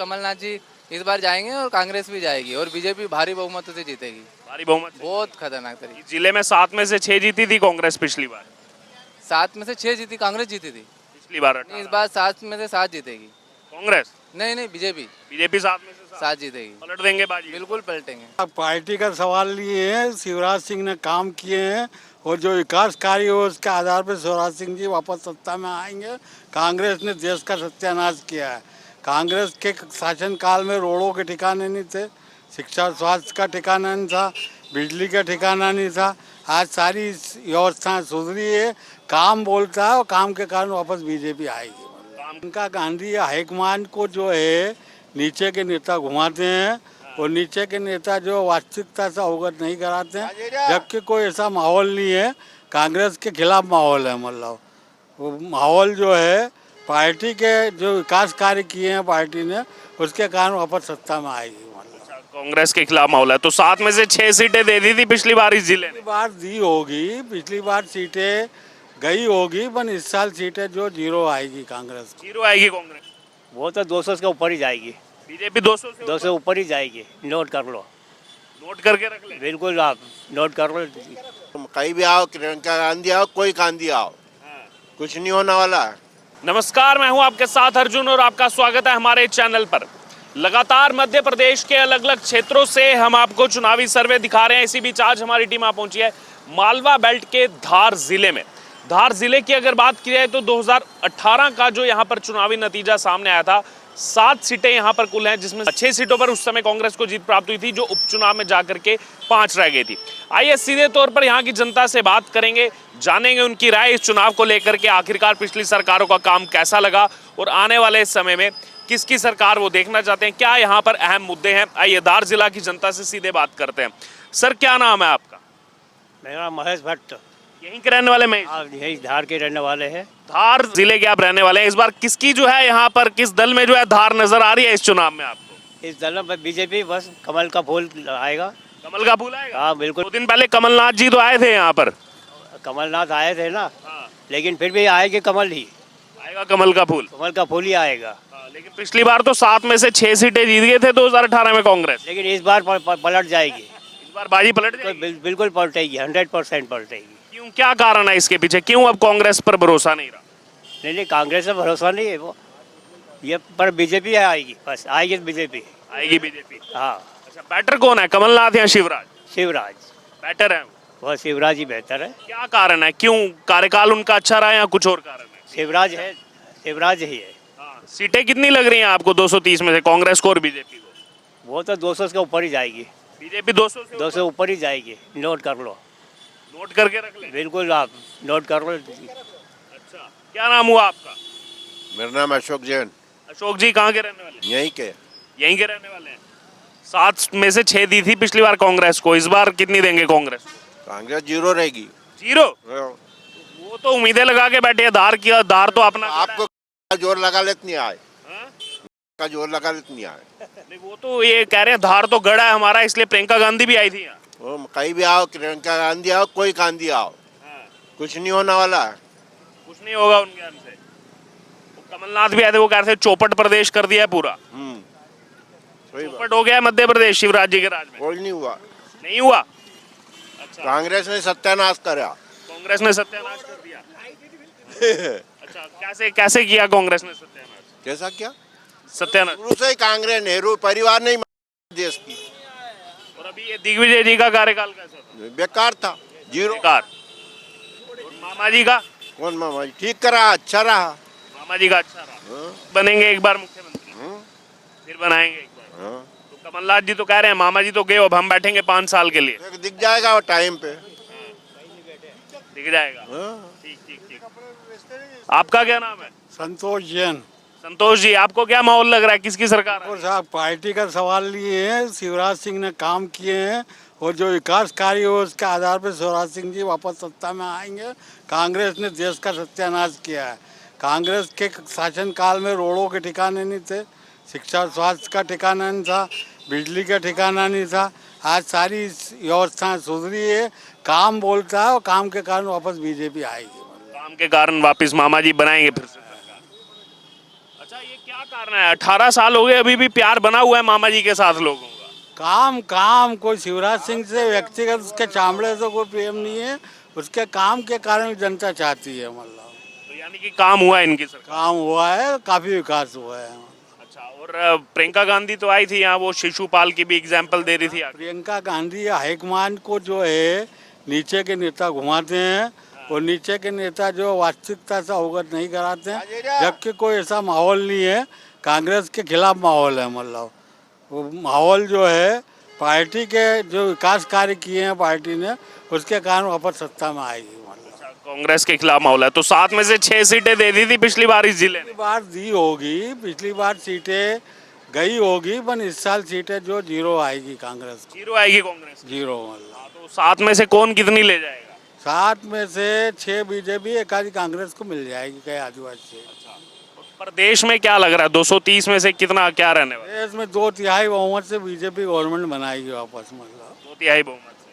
कमलनाथ जी इस बार जाएंगे और कांग्रेस भी जाएगी और बीजेपी भारी बहुमत से जीतेगी। भारी बहुमत से। बहुत खतरनाक तरीके। जिले में 7 में से 6 जीती थी कांग्रेस पिछली बार। 7 में से 6 जीती, कांग्रेस जीती थी। पिछली बार नहीं, इस 18। बार 7 में से 7 जीतेगी। कांग्रेस नहीं नहीं, बीजेपी बीजेपी 7 में से 7 जीतेगी। पलट देंगे बाजी। बिल्कुल पलटेंगे। अब पार्टी का सवाल लिए हैं, शिवराज सिंह ने काम किए हैं और जो विकास कार्य हो उसके आधार पर शिवराज सिंह जी वापस सत्ता में आएंगे। कांग्रेस ने देश का सत्यानाश किया है। कांग्रेस के शासनकाल में रोडों के ठिकाने नहीं थे, शिक्षा स्वास्थ्य का ठिकाना नहीं था, बिजली का ठिकाना नहीं था। आज सारी व्यवस्थाएं सुधरी है। काम बोलता है और काम के कारण वापस बीजेपी आएगी। उनका गांधी हाईकमान को जो है नीचे के नेता घुमाते हैं और नीचे के नेता जो वास्तविकता से अवगत नहीं कराते हैं, जबकि कोई ऐसा माहौल नहीं है। कांग्रेस के खिलाफ माहौल है। मतलब वो माहौल जो है पार्टी के जो विकास कार्य किए हैं पार्टी ने, उसके कारण वापस सत्ता में आएगी। कांग्रेस के खिलाफ माहौल है तो 7 में से 6 सीटें दे दी थी पिछली बार इस जिले ने। पिछली बार दी होगी, पिछली बार सीटें गई होगी, पर इस साल सीटें जो 0 आएगी कांग्रेस को। 0 आएगी कांग्रेस। वो तो 200 के ऊपर ही जाएगी। बीजेपी 200 से 200 ऊपर ही जाएगी। नोट कर लो, नोट करके रख ले। बिल्कुल आप नोट कर लो। कहीं भी आओ, प्रियंका गांधी आओ, कोई गांधी आओ, कुछ नहीं होने वाला है। नमस्कार, मैं हूं आपके साथ अर्जुन और आपका स्वागत है हमारे चैनल पर। लगातार मध्य प्रदेश के अलग अलग क्षेत्रों से हम आपको चुनावी सर्वे दिखा रहे हैं। इसी बीच आज हमारी टीम आ पहुंची है मालवा बेल्ट के धार जिले में। धार जिले की अगर बात की जाए तो 2018 का जो यहाँ पर चुनावी नतीजा सामने आया था, 7 सीटें यहाँ पर कुल हैं, जिसमें 6 सीटों पर उस समय कांग्रेस को जीत प्राप्त हुई थी, जो उपचुनाव में जाकर के 5 रह गई थी। आइए सीधे तौर पर यहाँ की जनता से बात करेंगे, जानेंगे उनकी राय इस चुनाव को लेकर के। आखिरकार पिछली सरकारों का काम कैसा लगा और आने वाले समय में किसकी सरकार वो देखना चाहते हैं, क्या यहाँ पर अहम मुद्दे हैं। आइए धार जिला की जनता से सीधे बात करते हैं। सर, क्या नाम है आपका? मेरा नाम महेश भट्ट। यहीं के रहने वाले में? आप यही धार के रहने वाले हैं। धार जिले के आप रहने वाले हैं। इस बार किसकी जो है यहाँ पर, किस दल में जो है धार नजर आ रही है इस चुनाव में आपको? इस दल में बीजेपी, बस कमल का फूल आएगा। कमल का फूल आएगा? हाँ बिल्कुल। 2 दिन पहले कमलनाथ जी तो आए थे यहाँ पर। कमलनाथ आए थे ना। हाँ। लेकिन फिर भी आएगी कमल ही, आएगा कमल का फूल। कमल का फूल ही आएगा। लेकिन पिछली बार तो 7 में से 6 सीटें जीत गए थे 2018 में कांग्रेस। लेकिन इस बार पलट जाएगी। इस बार बाजी पलट जाएगी। बिल्कुल पलटेगी, 100% पलटेगी। क्यों, क्या कारण है इसके पीछे? क्यों अब कांग्रेस पर भरोसा नहीं रहा? नहीं, कांग्रेस से भरोसा नहीं है वो, ये पर बीजेपी आएगी, बस आएगी बीजेपी। आएगी बीजेपी। हाँ। अच्छा, बैटर कौन है, कमलनाथ या शिवराज? शिवराज बैटर है वो, शिवराज ही बेहतर है। क्या कारण है, क्यों कार्यकाल उनका अच्छा रहा या कुछ और कारण है? शिवराज है, शिवराज ही है। सीटें कितनी लग रही हैं आपको 230 में से, कांग्रेस को और बीजेपी को? वो तो 200 के ऊपर ही जाएगी। बीजेपी 200 से 200 ऊपर ही जाएगी। नोट कर लो, नोट करके रख ले। बिल्कुल आप नोट कर लो। अच्छा, क्या नाम हुआ आपका? मेरा नाम अशोक जैन। अशोक जी, कहाँ के रहने वाले? यहीं के। यहीं के रहने वाले हैं। 7 में से 6 दी थी पिछली बार कांग्रेस को, इस बार कितनी देंगे कांग्रेस को? कांग्रेस 0 रहेगी। 0? वो तो उम्मीदें लगा के बैठे हैं। धार की, धार तो अपना आपको जोर लगा लेते नहीं आए, का जोर लगा लेते नहीं आए। नहीं, वो तो ये कह रहे हैं धार तो गढ़ है हमारा, इसलिए प्रियंका गांधी भी आई थी यहाँ। वो कहीं भी आओ, प्रियंका गांधी आओ, कोई गांधी आओ, कुछ नहीं होने वाला है। कुछ नहीं होगा उनके यहाँ से। कमलनाथ भी आए थे, वो कह रहे थे चौपट प्रदेश कर दिया है पूरा। चौपट हो गया है मध्य प्रदेश शिवराज जी के राज में। कोई नहीं हुआ। नहीं हुआ? अच्छा, कांग्रेस ने सत्यानाश करा। कांग्रेस ने सत्यानाश कर दिया। अच्छा, कैसे कैसे किया कांग्रेस ने सत्यानाश? कैसा क्या? सत्यानाश शुरू से ही कांग्रेस, नेहरू परिवार नहीं देश की। और अभी ये दिग्विजय जी का कार्यकाल कैसा था? बेकार था, 0। बेकार। और मामा जी का? कौन मामा जी? ठीक करा, अच्छा रहा। मामा जी का अच्छा रहा। बनेंगे एक बार मुख्यमंत्री, फिर बनाएंगे एक बार। तो कमलनाथ जी तो कह रहे हैं मामा जी तो गए, अब हम बैठेंगे 5 साल के लिए। दिख जाएगा वो टाइम पे, दिख जाएगा। ठीक ठीक ठीक। आपका क्या नाम है? संतोष जैन। संतोष जी, आपको क्या माहौल लग रहा है, किसकी सरकार है? और साहब पार्टी का सवाल लिए हैं, शिवराज सिंह ने काम किए हैं और जो विकास कार्य हो उसके आधार पर शिवराज सिंह जी वापस सत्ता में आएंगे। कांग्रेस ने देश का सत्यानाश किया है। कांग्रेस के शासनकाल में रोडों के ठिकाने नहीं थे, शिक्षा स्वास्थ्य का ठिकाना नहीं था, बिजली का ठिकाना नहीं था। आज सारी व्यवस्थाएं सुधरी है। काम बोलता है और काम के कारण वापस बीजेपी आएगी। काम के कारण वापस मामा जी बनाएंगे फिर से सरकार। अच्छा, ये क्या कारण है? 18 साल हो गए, अभी भी प्यार बना हुआ है मामा जी के साथ लोगों का। काम काम कोई शिवराज सिंह से व्यक्तिगत उसके चामड़े से कोई प्रेम नहीं है, उसके काम के कारण जनता चाहती है। मतलब तो यानी कि काम हुआ है इनकी सरकार। काम हुआ है, काफी विकास हुआ है। अच्छा, और प्रियंका गांधी तो आई थी यहाँ, वो शिशुपाल की भी एग्जाम्पल दे रही थी आगे। प्रियंका गांधी हाईकमान को जो है नीचे के नेता घुमाते हैं, और नीचे के नेता जो वास्तविकता से अवगत नहीं कराते हैं, जबकि कोई ऐसा माहौल नहीं है। कांग्रेस के खिलाफ माहौल है। मतलब वो माहौल जो है पार्टी के जो विकास कार्य किए हैं पार्टी ने, उसके कारण वापस सत्ता में आएगी। मतलब कांग्रेस के खिलाफ माहौल है। तो 7 में से 6 सीटें दे दी थी पिछली बार इस जिले ने। पिछली बार दी होगी, पिछली बार सीटें गई होगी, पर इस साल सीटें जो जीरो आएगी कांग्रेस को। 0 आएगी कांग्रेस की। जीरो मतलब हाँ, तो 7 में से कौन कितनी ले जाएगा? 7 में से 6 बीजेपी, एक आधी कांग्रेस को मिल जाएगी, कई आदिवासी। प्रदेश में क्या लग रहा है 230 में से कितना क्या रहने वाला? देश में 2/3 बहुमत से बीजेपी गवर्नमेंट बनाएगी वापस। मतलब 2/3 बहुमत से।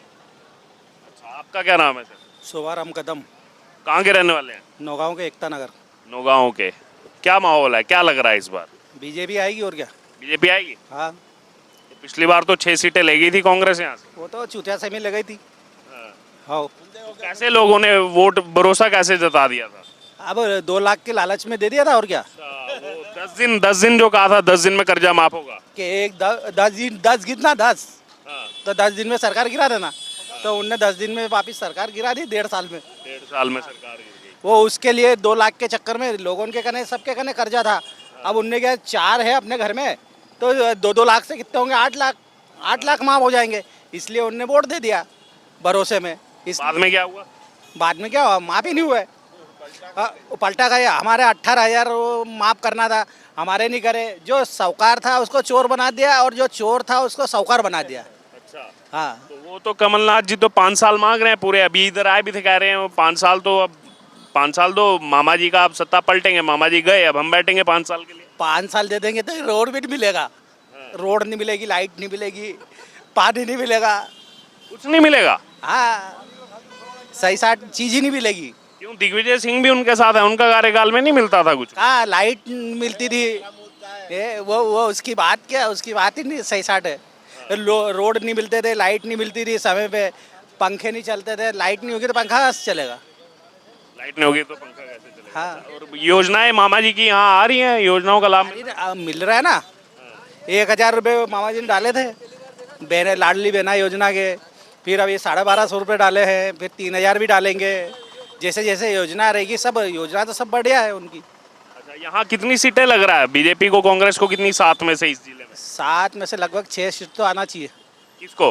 अच्छा, आपका क्या नाम है सर? शोभाराम कदम, कहाँ के रहने वाले हैं? नौगांव के एकता नगर। नौगांव के। क्या माहौल है, क्या लग रहा है इस बार? बीजेपी आएगी और क्या। बीजेपी आएगी? हाँ, तो पिछली बार तो 6 सीटें ले गई थी कांग्रेस यहाँ से। वो तो चुतिया से में लगाई थी। हाँ, तो कैसे लोगों ने वोट भरोसा कैसे जता दिया था? अब 2 लाख के लालच में दे दिया था और क्या। वो 10 दिन जो कहा था 10 दिन में कर्जा माफ होगा। कि एक 10 दिन, 10 कितना 10, तो 10 दिन में सरकार गिरा देना। तो उनने 10 दिन में वापिस सरकार गिरा दी, 1.5 साल में। 1.5 साल में सरकार गिर गई। वो उसके लिए 2 लाख के चक्कर में लोगों के कने, सबके कने कर्जा था। अब उनने क्या 4 है अपने घर में, तो 2-2 लाख से कितने होंगे, 8 लाख माफ हो जाएंगे। इसलिए उनने वोट दे दिया भरोसे में। बाद में क्या हुआ? बाद में क्या हुआ, माफ ही नहीं हुआ है। वो पलटा गया। हमारे 18,000 माफ करना था, हमारे नहीं करे। जो साहूकार था उसको चोर बना दिया, और जो चोर था उसको साहूकार बना दिया। अच्छा, हाँ, तो वो तो कमलनाथ जी तो 5 साल मांग रहे हैं पूरे। अभी इधर आए भी थे, कह रहे हैं वो 5 साल तो अब 5 साल दो मामा जी का, अब सत्ता पलटेंगे। मामा जी गए, अब हम बैठेंगे 5 साल के लिए। 5 साल दे देंगे तो रोड भी नहीं मिलेगा। रोड नहीं मिलेगी, लाइट नहीं मिलेगी, पानी नहीं मिलेगा। कुछ नहीं मिलेगा। हाँ, सही साठ चीज ही नहीं मिलेगी। क्यों? दिग्विजय सिंह भी उनके साथ है, उनका कार्यकाल में नहीं मिलता था कुछ? हाँ, लाइट मिलती थी। वो उसकी बात क्या, उसकी बात ही नहीं सही साठ है। रोड नहीं मिलते थे, लाइट नहीं मिलती थी समय पे, पंखे नहीं चलते थे। लाइट नहीं होगी तो पंखा कैसे चलेगा। लाइट नहीं होगी तो पंखा कैसे चलेगा? हाँ, और योजनाएं मामा जी की यहाँ आ रही हैं, योजनाओं का लाभ मिल रहा है ना। 1,000 रुपये मामा जी ने डाले थे बहने, लाडली बहना योजना के। फिर अभी 1250 रुपये डाले हैं, फिर 3,000 भी डालेंगे। जैसे जैसे योजना रहेगी, सब योजना तो सब बढ़िया है उनकी। अच्छा, यहाँ कितनी सीटें लग रहा है बीजेपी को, कांग्रेस को कितनी? 7 में से इस जिले में 7 में से लगभग 6 सीट तो आना चाहिए किसको?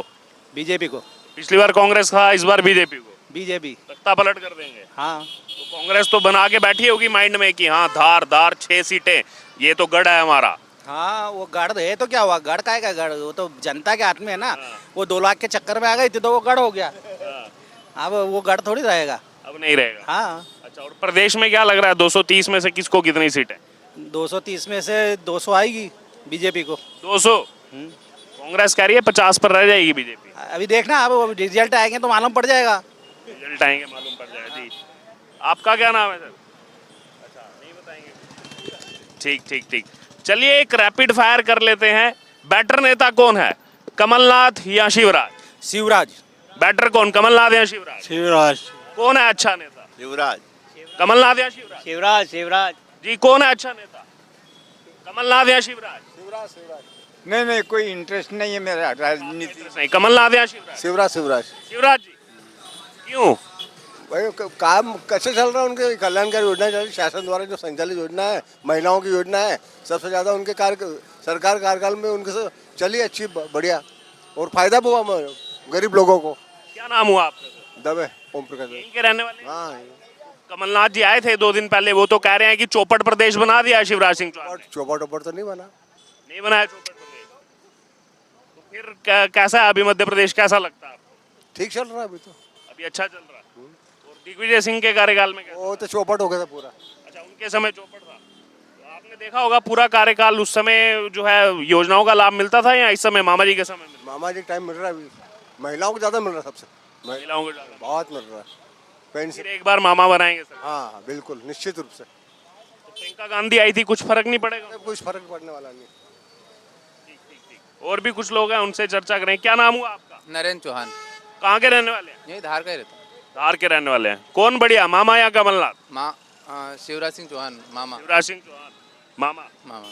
बीजेपी को। पिछली बार कांग्रेस था, इस बार बीजेपी को। बीजेपी, सत्ता पलट कर देंगे। हाँ। तो कांग्रेस तो बना के बैठी होगी माइंड में कि हाँ धार 6 सीटें, ये तो गढ़ है हमारा। हाँ, वो गढ़ है तो क्या हुआ, गढ़ का है क्या गढ़, वो तो जनता के हाथ में है ना। वो 2 लाख के चक्कर में आ गई थी तो वो गढ़ हो गया। अब वो गढ़ थोड़ी रहेगा। अब नहीं रहेगा। हाँ, अच्छा, और प्रदेश में क्या लग रहा है 230 में से किसको कितनी सीटें? 230 में से 200 आएगी बीजेपी को। 200? कांग्रेस कह रही है 50 पर रह जाएगी बीजेपी। अभी देखना, अब रिजल्ट आएंगे तो मालूम पड़ जाएगा। रिजल्ट आएंगे मालूम पड़ जाएगा। जी, आपका क्या नाम है सर? अच्छा, नहीं बताएंगे। ठीक। चलिए एक रैपिड फायर कर लेते हैं। बेटर नेता कौन है, कमलनाथ या शिवराज? शिवराज। बेटर कौन, कमलनाथ या शिवराज? शिवराज। कौन है अच्छा नेता, युवराज। कमलनाथ या शिवराज? शिवराज। जी, कौन है अच्छा नेता, कमलनाथ या शिवराज? नहीं कोई इंटरेस्ट नहीं है मेरा राजनीति। नहीं, कमलनाथ या शिवराज? शिवराज। शिवराज जी, क्यों? भाई काम कैसे चल रहा है उनके, कल्याणकारी योजना चल रही शासन द्वारा, जो संचालित योजना है, महिलाओं की योजना है, सबसे ज़्यादा उनके सरकार कार्यकाल में उनके से चली अच्छी बढ़िया, और फायदा भी हुआ गरीब लोगों को। क्या नाम हुआ आपका? दबे ओम प्रकाश। यहीं के रहने वाले? हाँ, कमलनाथ जी आए थे 2 दिन पहले, वो तो कह रहे हैं कि चौपट प्रदेश बना दिया शिवराज सिंह चौहान ने। चौपट तो नहीं बना। नहीं बनाया चौपट प्रदेश, तो फिर कैसा है अभी मध्य प्रदेश, कैसा लगता है आपको? ठीक चल रहा है अभी तो। अभी अच्छा चल रहा है। और दिग्विजय सिंह के कार्यकाल में कैसा? वो तो चौपट हो गया था पूरा। अच्छा, उनके समय चौपट था। तो आपने देखा होगा पूरा कार्यकाल, उस समय जो है योजनाओं का लाभ मिलता था या इस समय मामा जी के समय मिलता? मामा जी टाइम मिल रहा है अभी, महिलाओं को ज़्यादा मिल रहा है, सबसे महिलाओं को ज्यादा? बहुत मिल रहा है पेंशन। फिर एक बार मामा बनाएंगे सर। हाँ बिल्कुल, निश्चित रूप से। तो प्रियंका गांधी आई थी, कुछ फर्क नहीं पड़ेगा? कुछ फर्क पड़ने वाला नहीं। और भी कुछ लोग हैं, उनसे चर्चा करें। क्या नाम हुआ आपका? नरेंद्र चौहान, कहाँ के रहने वाले हैं? यही धार का ही रहता। धार के रहने वाले हैं। कौन बढ़िया, मामा या कमलनाथ? शिवराज सिंह चौहान, मामा। शिवराज सिंह चौहान, मामा। मामा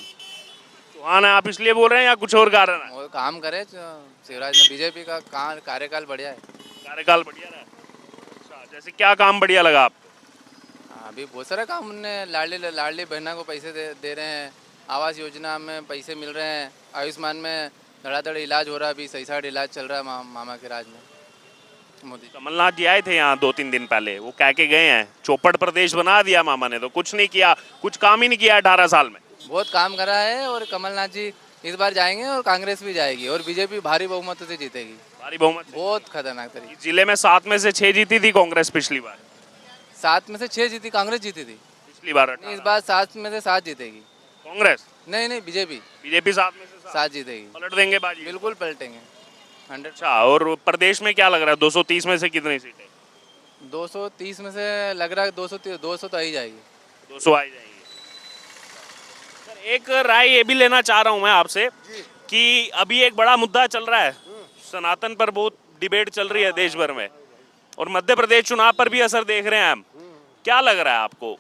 चौहान है, आप इसलिए बोल रहे हैं या कुछ और कारण है? वो काम करे शिवराज ने, बीजेपी का कार्यकाल बढ़िया है। कार्यकाल बढ़िया रहा। अच्छा, जैसे क्या काम बढ़िया लगा आपको? अभी बहुत सारा काम उनने, लाडली बहना को पैसे दे रहे हैं, आवास योजना में पैसे मिल रहे हैं, आयुष्मान में धड़ाधड़ इलाज हो रहा है, अभी सही साइड इलाज चल रहा है मामा के राज में। मोदी कमलनाथ जी आए थे यहाँ 2-3 दिन पहले, वो कह के गए हैं चौपड़ प्रदेश बना दिया मामा ने, तो कुछ नहीं किया, कुछ काम ही नहीं किया 18 साल में। बहुत काम करा है, और कमलनाथ जी इस बार जाएंगे और कांग्रेस भी जाएगी और बीजेपी भारी बहुमत से जीतेगी। भारी बहुमत से। बहुत खतरनाक तरीके। इस जिले में 7 में से 6 जीती थी कांग्रेस पिछली बार। 7 में से 6 जीती, कांग्रेस जीती थी। पिछली बार नहीं, इस बार 7 में से 7 जीतेगी कांग्रेस। नहीं, बीजेपी बीजेपी 7 में से 7 जीतेगी। पलट देंगे बाजी। बिल्कुल पलटेंगे 100। अच्छा, और प्रदेश में क्या लग रहा है, 230 में से कितनी सीटें? 230 में से लग रहा है 200 तो आ ही जाएगी। 200 आ ही जाएंगी। सर, एक राय ये भी लेना चाह रहा हूँ मैं आपसे कि अभी एक बड़ा मुद्दा चल रहा है, सनातन पर बहुत डिबेट चल रही है देश भर में, और मध्य प्रदेश चुनाव पर भी असर देख रहे हैं हम। क्या लग रहा है आपको,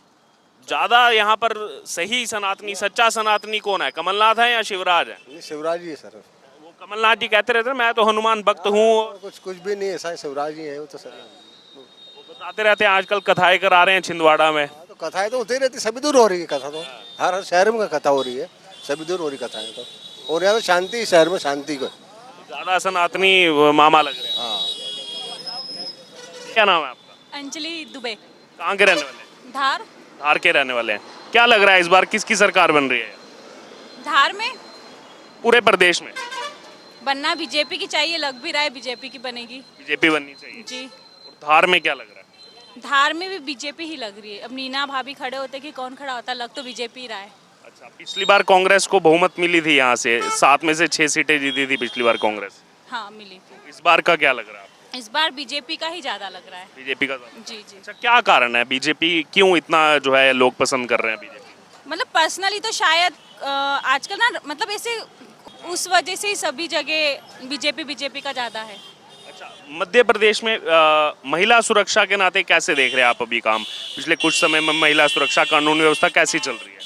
ज्यादा यहाँ पर सही सनातनी, सच्चा सनातनी कौन है, कमलनाथ है या शिवराज है? ये शिवराज ही है सर। वो कमलनाथ जी कहते रहते हैं मैं तो हनुमान भक्त हूँ, कुछ भी नहीं, ऐसा शिवराज ही है वो तो सर। वो बताते रहते हैं आजकल कथाएं करा रहे हैं छिंदवाड़ा में। तो कथाएं तो होती ही रहती, सभी दूर हो रही है कथा तो, हर शहर में कथा हो रही है, सभी दूर हो रही कथाएं तो। और यहाँ तो शांति, शहर में शांति को ज्यादा सनातनी मामा लग रहे हैं। हाँ। क्या नाम है आपका? अंजलि दुबे, कहाँ के रहने वाले हैं? धार। धार के रहने वाले हैं। क्या लग रहा है इस बार किसकी सरकार बन रही है धार में पूरे प्रदेश में? बनना बीजेपी की चाहिए, लग भी रहा है बीजेपी की बनेगी। बीजेपी बननी चाहिए। जी, और धार में क्या लग रहा है? धार में भी बीजेपी ही लग रही है। अब नीना भाभी खड़े होते कि कौन खड़ा होता, लग तो बीजेपी ही रहा है। अच्छा, पिछली बार कांग्रेस को बहुमत मिली थी, यहाँ से 7 में से 6 सीटें जीती थी पिछली बार कांग्रेस। हाँ, मिली थी। इस बार का क्या लग रहा है? इस बार बीजेपी का ही ज्यादा लग रहा है। बीजेपी का ज्यादा? जी जी। अच्छा, क्या कारण है, बीजेपी क्यों इतना जो है लोग पसंद कर रहे हैं बीजेपी? मतलब पर्सनली तो शायद आजकल ना, मतलब ऐसे उस वजह से ही सभी जगह बीजेपी का ज्यादा है। अच्छा, मध्य प्रदेश में महिला सुरक्षा के नाते कैसे देख रहे हैं आप अभी काम? पिछले कुछ समय में महिला सुरक्षा, कानून व्यवस्था कैसी चल रही है?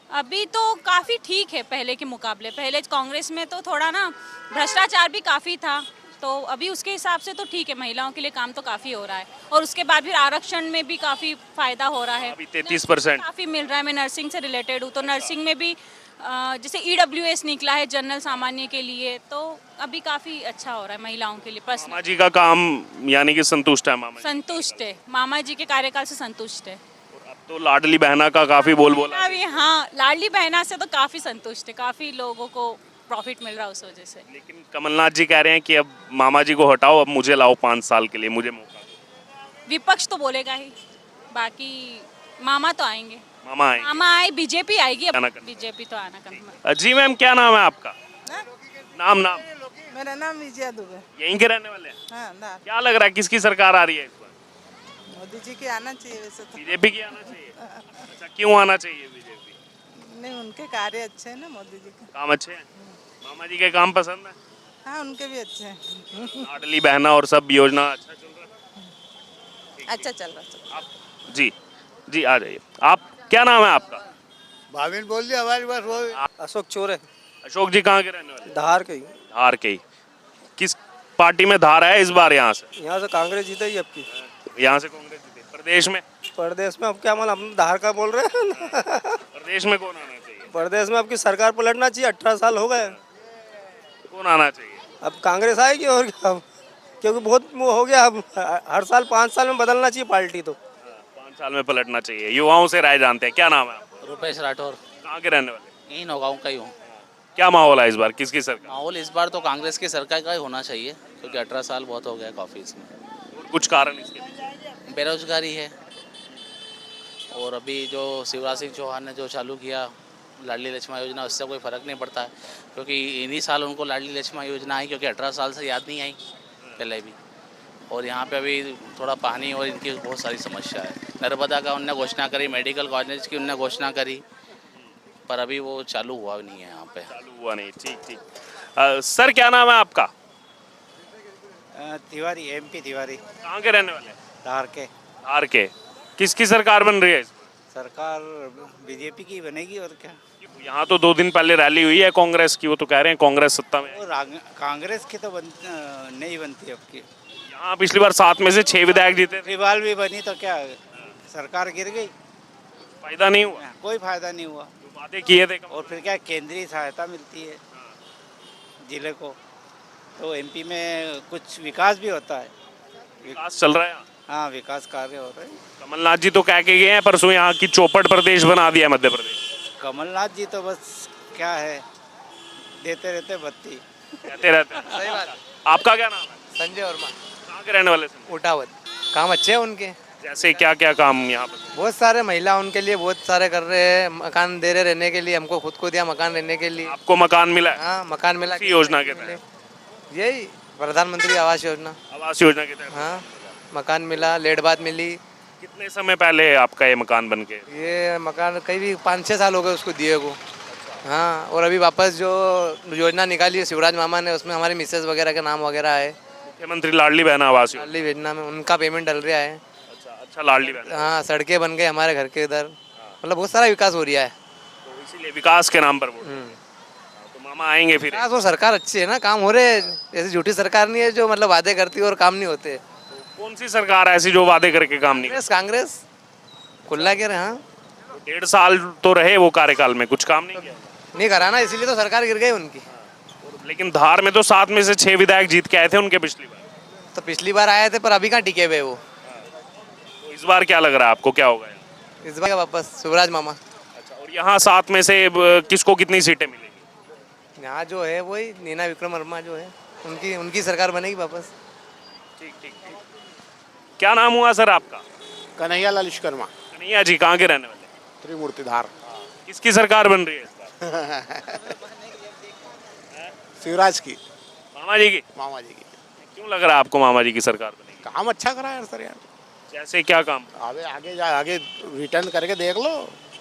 अभी तो काफ़ी ठीक है पहले के मुकाबले। पहले कांग्रेस में तो थोड़ा ना भ्रष्टाचार भी काफ़ी था, तो अभी उसके हिसाब से तो ठीक है, महिलाओं के लिए काम तो काफ़ी हो रहा है। और उसके बाद फिर आरक्षण में भी काफ़ी फायदा हो रहा है। अभी 33% काफ़ी मिल रहा है। मैं नर्सिंग से रिलेटेड हूँ, तो नर्सिंग में भी जैसे EWS निकला है जनरल सामान्य के लिए, तो अभी काफ़ी अच्छा हो रहा है महिलाओं के लिए। पर्सनल मामा जी का काम यानी कि संतुष्ट है मामा जी? संतुष्ट है, मामा जी के कार्यकाल से संतुष्ट है। अब तो लाडली बहना का काफी बोल बोला। अभी हाँ, लाडली बहना से तो काफ़ी संतुष्ट है, काफ़ी लोगों को प्रॉफिट मिल रहा है उस वजह से। लेकिन कमलनाथ जी कह रहे हैं कि अब मामा जी को हटाओ, अब मुझे लाओ 5 साल के लिए, मुझे मौका दो। विपक्ष तो बोलेगा ही, बाकी मामा तो आएंगे। मामा आएंगे। मामा आए, बीजेपी आएगी। अब आना करना। बीजेपी तो आना करना। जी मैम, क्या नाम है आपका? नाम नाम मेरा नाम विजया दुबे। यहीं के रहने वाले हैं? हाँ, ना क्या लग रहा है किसकी सरकार आ रही है इस बार? मोदी जी के आना चाहिए वैसे तो। बीजेपी की आना चाहिए। अच्छा, क्यों आना चाहिए बीजेपी? नहीं, उनके कार्य अच्छे हैं ना मोदी जी के। काम अच्छे हैं, मामा जी के काम पसंद है? हाँ, उनके भी अच्छे हैं। लाडली बहना और सब योजना अच्छा चल रहा है? अच्छा चल रहा है। आप जी जी आ जाइए। आप, क्या नाम है आपका? भाविन बोल दिया हमारी बस वो। अशोक चोरे, अशोक जी कहाँ के रहने वाले? धार के ही। धार के ही। किस पार्टी में धार है इस बार यहाँ से? यहाँ से कांग्रेस जीतेगी अब की। यहाँ से कांग्रेस जीते। प्रदेश में? प्रदेश में अब क्या मालूम, हम धार का बोल रहे हैं ना। प्रदेश में कौन आना चाहिए? प्रदेश में अब की सरकार पलटना चाहिए, 18 साल हो गए। कौन आना चाहिए? अब कांग्रेस आएगी और क्या, अब क्योंकि बहुत वो हो गया, अब हर साल 5 साल में बदलना चाहिए पार्टी तो। 5 साल में पलटना चाहिए। युवाओं से राय जानते हैं। क्या नाम है आपका? रुपेश राठौर, कहाँ के रहने वाले? यही नौगांव का ही हूँ। क्या माहौल है इस बार, किसकी सरकार? माहौल इस बार तो कांग्रेस की सरकार का ही होना चाहिए, क्योंकि 18 साल बहुत हो गया काफ़ी इसमें। और कुछ कारण इसके पीछे? बेरोजगारी है, और अभी जो शिवराज सिंह चौहान ने जो चालू किया लाडली लक्ष्मी योजना, उससे कोई फ़र्क नहीं पड़ता है, क्योंकि इन्हीं साल उनको लाडली लक्ष्मी योजना आई, क्योंकि 18 साल से याद नहीं आई पहले भी। और यहाँ पे अभी थोड़ा पानी और इनकी बहुत सारी समस्या है। नर्मदा का उनने घोषणा करी, मेडिकल कॉलेज की उनने घोषणा करी, पर अभी वो चालू हुआ नहीं है यहाँ पे। चालू हुआ नहीं, ठीक ठीक। सर क्या नाम है आपका? तिवारी, MP तिवारी, कहाँ के रहने वाले हैं? धार के। धार के। किसकी सरकार बन रही है इस बार? सरकार बीजेपी की बनेगी और क्या। यहाँ तो 2 दिन पहले रैली हुई है कांग्रेस की, वो तो कह रहे हैं कांग्रेस सत्ता में वो कांग्रेस की तो नहीं बनती अब की। यहाँ पिछली बार 7 में से 6 विधायक जीते थे, फिलहाल भी बनी तो क्या, सरकार गिर गई, फायदा नहीं हुआ। कोई फायदा नहीं हुआ। जो वादे किए थे और फिर क्या, केंद्रीय सहायता मिलती है जिले को, तो MP में कुछ विकास भी होता है। विकास चल रहा है यहाँ। हाँ, विकास कार्य हो रहे हैं। कमलनाथ जी तो कह के गए हैं परसों यहाँ की चौपट प्रदेश बना दिया मध्य प्रदेश। कमलनाथ जी तो बस क्या है, देते रहते बत्ती। कहते रहते हैं। सही बात। आपका क्या नाम है? संजय वर्मा, कहाँ के रहने वाले हैं? उठावत। काम अच्छे हैं उनके, जैसे क्या क्या काम यहाँ पर? बहुत सारे महिला उनके लिए बहुत सारे कर रहे हैं, मकान दे रहे रहने के लिए, हमको खुद को दिया मकान रहने के लिए। आपको मकान मिला है? हाँ, मकान मिला। किसी योजना के तहत? यही प्रधानमंत्री आवास योजना। आवास योजना के तहत? हाँ, मकान मिला, लेट बात मिली। कितने समय पहले आपका ये मकान बन के? ये मकान करीब 5-6 साल हो गए उसको दिए को। हाँ, और अभी वापस जो योजना निकाली है शिवराज मामा ने, उसमें हमारी मिसेज वगैरह का नाम वगैरह है। मुख्यमंत्री लाडली बहन आवास योजना। लाडली योजना में उनका पेमेंट डल रहा है। अच्छा, लाडली बहन। हाँ, सड़कें बन गए हमारे घर के इधर, मतलब बहुत सारा विकास हो रहा है। तो इसीलिए विकास के नाम पर वोट। तो मामा आएंगे फिर? विकास वो सरकार अच्छी है ना, काम हो रहे हैं। ऐसी झूठी सरकार नहीं है जो मतलब वादे करती है और काम नहीं होते। कौन सी सरकार ऐसी जो वादे करके काम नहीं? कांग्रेस खुला के रहे। हाँ, 1.5 साल तो रहे वो कार्यकाल में, कुछ काम नहीं किया। नहीं करा ना, इसीलिए तो सरकार गिर गई उनकी। लेकिन धार में तो 7 में से 6 विधायक जीत के आए थे उनके पिछली बार। तो पिछली बार आए थे, पर अभी कहाँ टिके हुए वो। तो इस बार क्या लग रहा है आपको, क्या होगा? इस बार वापस शिवराज मामा। अच्छा, और यहाँ 7 में से किसको कितनी सीटें मिलेंगी? यहाँ जो है वही नीना विक्रम वर्मा जो है, उनकी सरकार बनेगी वापस। ठीक ठीक। क्या नाम हुआ सर आपका? कन्हैया लाल विश्वकर्मा, कन्हैया जी कहाँ के रहने वाले? त्रिमूर्ति धार। किसकी सरकार बन रही है इस बार? शिवराज की, मामा जी की। मामा जी की। क्यों लग रहा है आपको मामा जी की सरकार बनेगी? काम अच्छा करा है सर यार। जैसे क्या काम? आगे रिटर्न करके देख लो।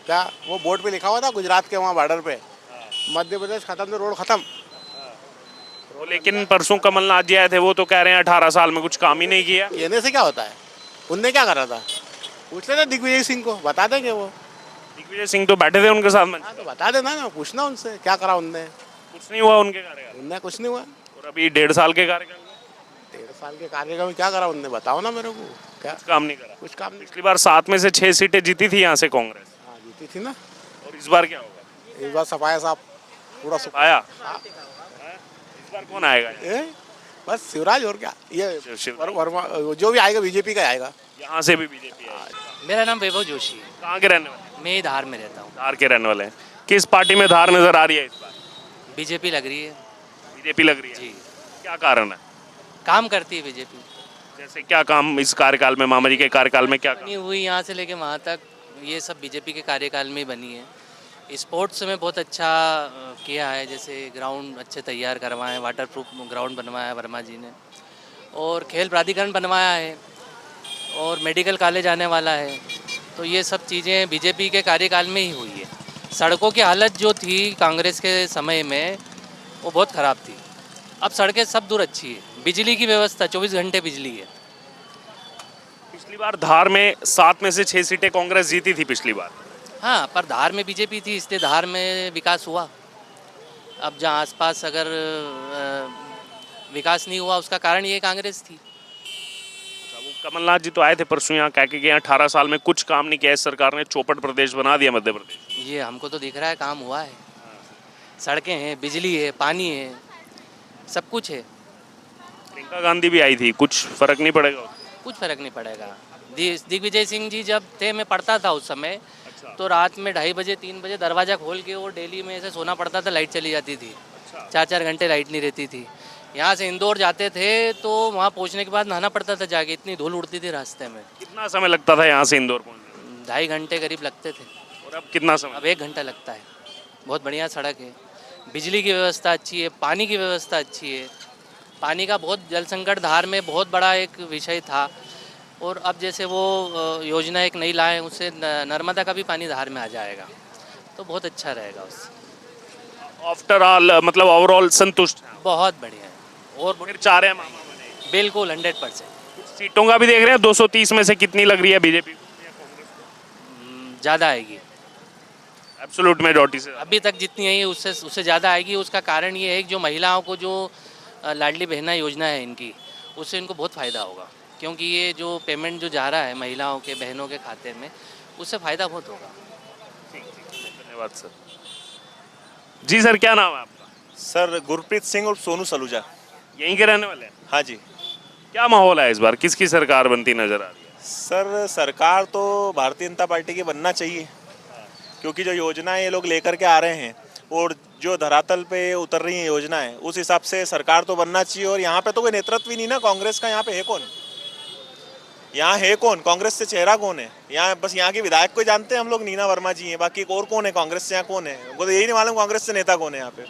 क्या वो बोर्ड पे लिखा हुआ था गुजरात के वहाँ बॉर्डर पे, मध्य प्रदेश खत्म तो रोड खत्म। तो लेकिन परसों कमलनाथ जी आए थे, वो तो कह रहे हैं 18 साल में कुछ काम ही नहीं किया। कहने से क्या होता है, उनने क्या करा था? पूछ लेना दिग्विजय सिंह को, बता देंगे वो। दिग्विजय सिंह तो बैठे थे उनके साथ में। हाँ, तो बता देना ना, पूछना उनसे क्या करा उनने। कुछ नहीं हुआ उनके कार्यकाल उनने कुछ नहीं हुआ। और अभी 1.5 साल के कार्यकाल में 1.5 साल के कार्यकाल में क्या करा उनने, बताओ ना मेरे को। क्या कुछ काम नहीं करा? कुछ काम नहीं। पिछली बार 7 में से 6 सीटें जीती थी यहाँ से कांग्रेस। हाँ, जीती थी ना। और इस बार क्या होगा? इस बार सफाया साहब पूरा आया। इस बार कौन आएगा? बस शिवराज, और क्या ये शिवराज। वर्मा जो भी आएगा बीजेपी का आएगा। यहाँ से भी बीजेपी है। मेरा नाम वैभव जोशी है। कहाँ के रहने वाले? मैं धार में रहता हूँ। धार के रहने वाले हैं। किस पार्टी में धार नजर आ रही है इस बार? बीजेपी लग रही है। बीजेपी लग रही है? जी। क्या कारण है? काम करती है बीजेपी। जैसे क्या काम इस कार्यकाल में, मामा जी के कार्यकाल में क्या बनी हुई यहाँ से लेके वहाँ तक ये सब बीजेपी के कार्यकाल में ही बनी है। स्पोर्ट्स में बहुत अच्छा किया है, जैसे ग्राउंड अच्छे तैयार करवाए हैं, वाटर प्रूफ ग्राउंड बनवाया है वर्मा जी ने, और खेल प्राधिकरण बनवाया है, और मेडिकल कॉलेज आने वाला है। तो ये सब चीज़ें बीजेपी के कार्यकाल में ही हुई है। सड़कों की हालत जो थी कांग्रेस के समय में वो बहुत ख़राब थी, अब सड़कें सब दूर अच्छी है। बिजली की व्यवस्था 24 घंटे बिजली है। पिछली बार धार में 7 में से 6 सीटें कांग्रेस जीती थी पिछली बार। हाँ, पर धार में बीजेपी थी इसलिए धार में विकास हुआ। अब जहाँ आसपास अगर विकास नहीं हुआ उसका कारण ये कांग्रेस थी। कमलनाथ जी तो आए थे परसों यहाँ, कह के गए 18 साल में कुछ काम नहीं किया इस सरकार ने, चौपट प्रदेश बना दिया मध्य प्रदेश। ये हमको तो दिख रहा है काम हुआ है। सड़कें हैं, बिजली है, पानी है, सब कुछ है। प्रियंका गांधी भी आई थी, कुछ फर्क नहीं पड़ेगा? कुछ फर्क नहीं पड़ेगा। दिग्विजय सिंह जी जब थे, मैं पढ़ता था उस समय, तो रात में 2:30 बजे 3 बजे दरवाज़ा खोल के वो डेली में ऐसे सोना पड़ता था, लाइट चली जाती थी। 4-4 घंटे लाइट नहीं रहती थी। यहाँ से इंदौर जाते थे तो वहाँ पहुँचने के बाद नहाना पड़ता था जाके, इतनी धूल उड़ती थी रास्ते में। कितना समय लगता था यहाँ से इंदौर पहुँचने? 2.5 घंटे करीब लगते थे। और अब कितना समय? अब 1 घंटा लगता है। बहुत बढ़िया सड़क है, बिजली की व्यवस्था अच्छी है, पानी की व्यवस्था अच्छी है, पानी का बहुत जल संकट धार में बहुत बड़ा एक विषय था, और अब जैसे वो योजना एक नई लाए उससे नर्मदा का भी पानी धार में आ जाएगा, तो बहुत अच्छा रहेगा उससे। आफ्टर ऑल मतलब ओवरऑल संतुष्ट हैं? बहुत बढ़िया है, और फिर चाह रहे हैं मामा बने। बिल्कुल 100%। सीटों का भी देख रहे हैं, 230 में से कितनी लग रही है बीजेपी? ज़्यादा आएगी, एब्सोल्यूट मेजॉरिटी से। अभी तक जितनी आई उससे ज़्यादा आएगी। उसका कारण ये है कि जो महिलाओं को जो लाडली बहना योजना है इनकी, उससे इनको बहुत फ़ायदा होगा, क्योंकि ये जो पेमेंट जो जा रहा है महिलाओं के बहनों के खाते में, उससे फ़ायदा बहुत होगा। धन्यवाद सर। जी सर, क्या नाम है आपका? सर गुरप्रीत सिंह और सोनू सलूजा। यहीं के रहने वाले हैं? हाँ जी। क्या माहौल है इस बार, किसकी सरकार बनती नजर आ रही है? सर सरकार तो भारतीय जनता पार्टी की बनना चाहिए, क्योंकि जो योजनाएं ये लोग लेकर के आ रहे हैं और जो धरातल पे उतर रही हैं योजनाएं, उस हिसाब से सरकार तो बनना चाहिए। और यहाँ पे तो कोई नेतृत्व ही नहीं ना कांग्रेस का, यहाँ पे है कौन? यहाँ है कौन? कांग्रेस से चेहरा कौन है? यहाँ बस यहाँ के विधायक को जानते हैं हम लोग, नीना वर्मा जी हैं, बाकी और कौन है कांग्रेस से? यहाँ कौन है? वो तो यही नहीं मालूम कांग्रेस से नेता कौन है यहाँ पे।